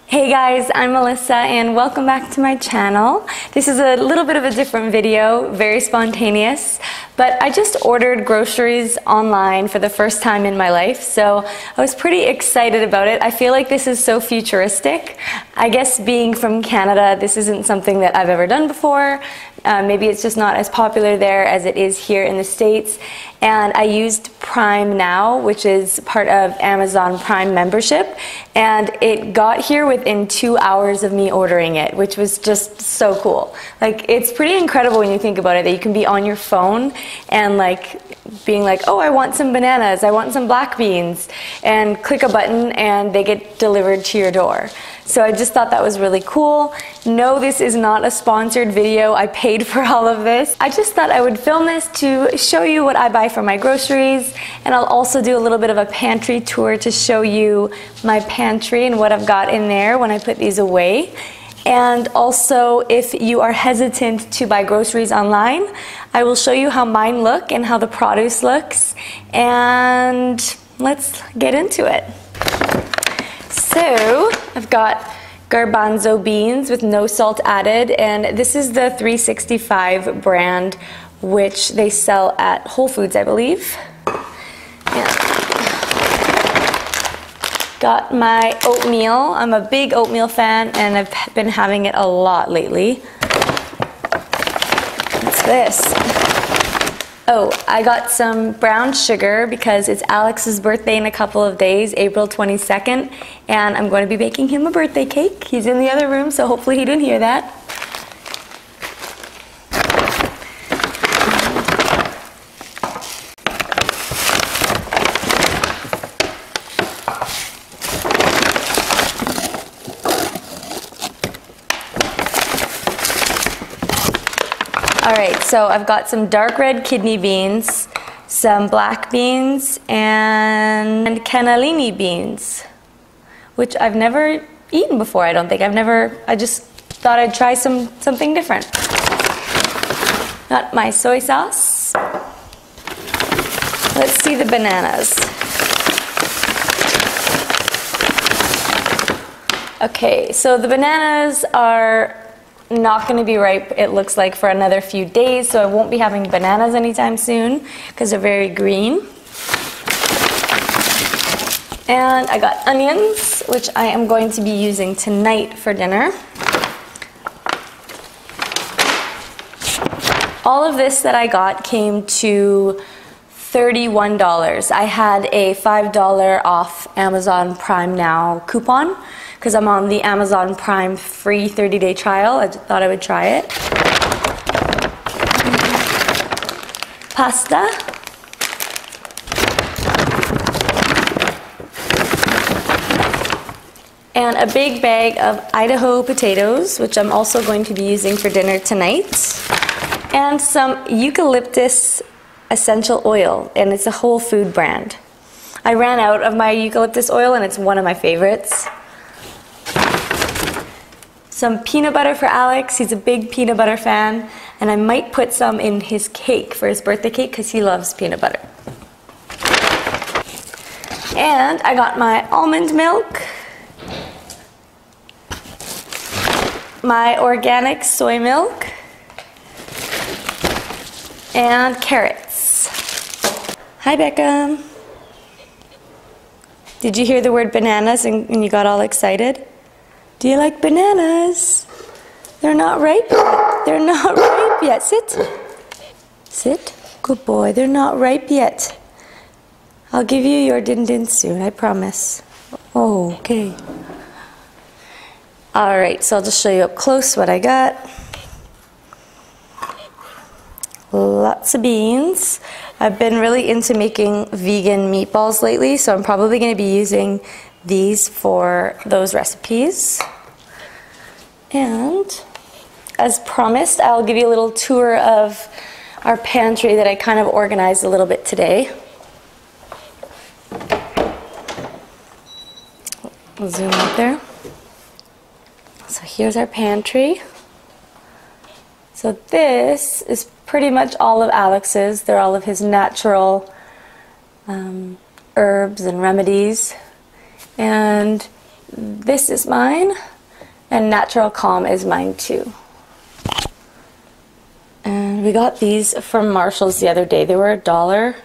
Hey guys, I'm Melissa and welcome back to my channel. This is a little bit of a different video, very spontaneous, but I just ordered groceries online for the first time in my life, so I was pretty excited about it. I feel like this is so futuristic. I guess being from Canada, this isn't something that I've ever done before. Maybe it's just not as popular there as it is here in the States. And I used Prime Now, which is part of Amazon Prime membership, and it got here within 2 hours of me ordering it, which was just so cool. Like, it's pretty incredible when you think about it, that you can be on your phone and like being like, oh, I want some bananas, I want some black beans, and click a button and they get delivered to your door. So I just thought that was really cool. No, this is not a sponsored video. I paid for all of this. I just thought I would film this to show you what I buy for my groceries, and I'll also do a little bit of a pantry tour to show you my pantry and what I've got in there when I put these away. And also, if you are hesitant to buy groceries online, I will show you how mine look and how the produce looks, and let's get into it. So, I've got garbanzo beans with no salt added, and this is the 365 brand, which they sell at Whole Foods, I believe. Yeah. Got my oatmeal. I'm a big oatmeal fan, and I've been having it a lot lately. What's this? Oh, I got some brown sugar because it's Alex's birthday in a couple of days, April 22nd, and I'm going to be baking him a birthday cake. He's in the other room, so hopefully he didn't hear that. Alright, so I've got some dark red kidney beans, some black beans, and cannellini beans, which I've never eaten before, I don't think. I just thought I'd try something different. Got my soy sauce. Let's see the bananas. Okay, so the bananas are not going to be ripe, it looks like, for another few days, so I won't be having bananas anytime soon because they're very green. And I got onions, which I am going to be using tonight for dinner. All of this that I got came to $31. I had a $5 off Amazon Prime Now coupon because I'm on the Amazon Prime free 30-day trial. I just thought I would try it. Pasta. And a big bag of Idaho potatoes, which I'm also going to be using for dinner tonight. And some eucalyptus essential oil, and it's a whole food brand. I ran out of my eucalyptus oil, and it's one of my favorites. Some peanut butter for Alex. He's a big peanut butter fan, and I might put some in his cake for his birthday cake because he loves peanut butter. And I got my almond milk, my organic soy milk, and carrots. Hi, Beckham. Did you hear the word bananas and you got all excited? Do you like bananas? They're not ripe yet. They're not ripe yet. Sit. Sit. Good boy. They're not ripe yet. I'll give you your din-din soon, I promise. Oh, okay. Alright, so I'll just show you up close what I got. Lots of beans. I've been really into making vegan meatballs lately, so I'm probably going to be using these for those recipes. And as promised, I'll give you a little tour of our pantry that I kind of organized a little bit today. I'll zoom out there. So here's our pantry. So this is pretty much all of Alex's. They're all of his natural herbs and remedies. And This is mine, and Natural Calm is mine too. And we got these from Marshall's the other day. They were $1.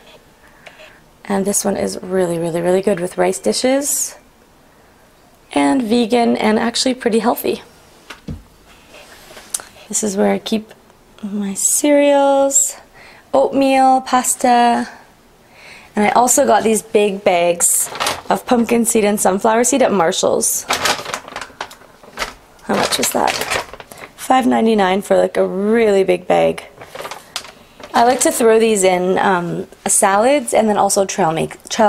And this one is really, really, really good with rice dishes. And vegan and actually pretty healthy. This is where I keep my cereals, oatmeal, pasta. And I also got these big bags of pumpkin seed and sunflower seed at Marshall's. How much was that? $5.99 for like a really big bag. I like to throw these in salads and then also trail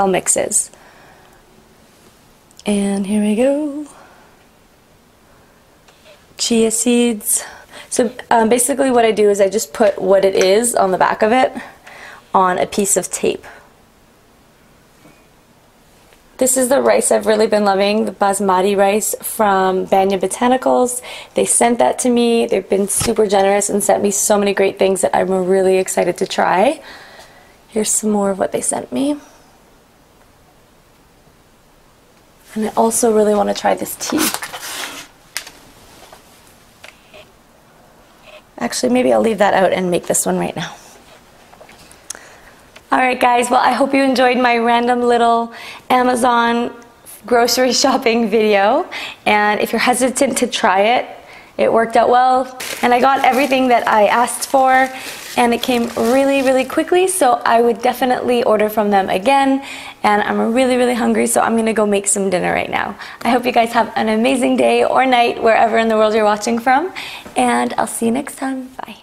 mixes. And here we go. Chia seeds. So basically what I do is I just put what it is on the back of it on a piece of tape. This is the rice I've really been loving, the basmati rice from Banya Botanicals. They sent that to me. They've been super generous and sent me so many great things that I'm really excited to try. Here's some more of what they sent me. And I also really want to try this tea. Actually, maybe I'll leave that out and make this one right now. Alright guys, well I hope you enjoyed my random little Amazon grocery shopping video, and if you're hesitant to try it, it worked out well and I got everything that I asked for and it came really, really quickly, so I would definitely order from them again, and I'm really, really hungry, so I'm gonna go make some dinner right now. I hope you guys have an amazing day or night wherever in the world you're watching from, and I'll see you next time. Bye.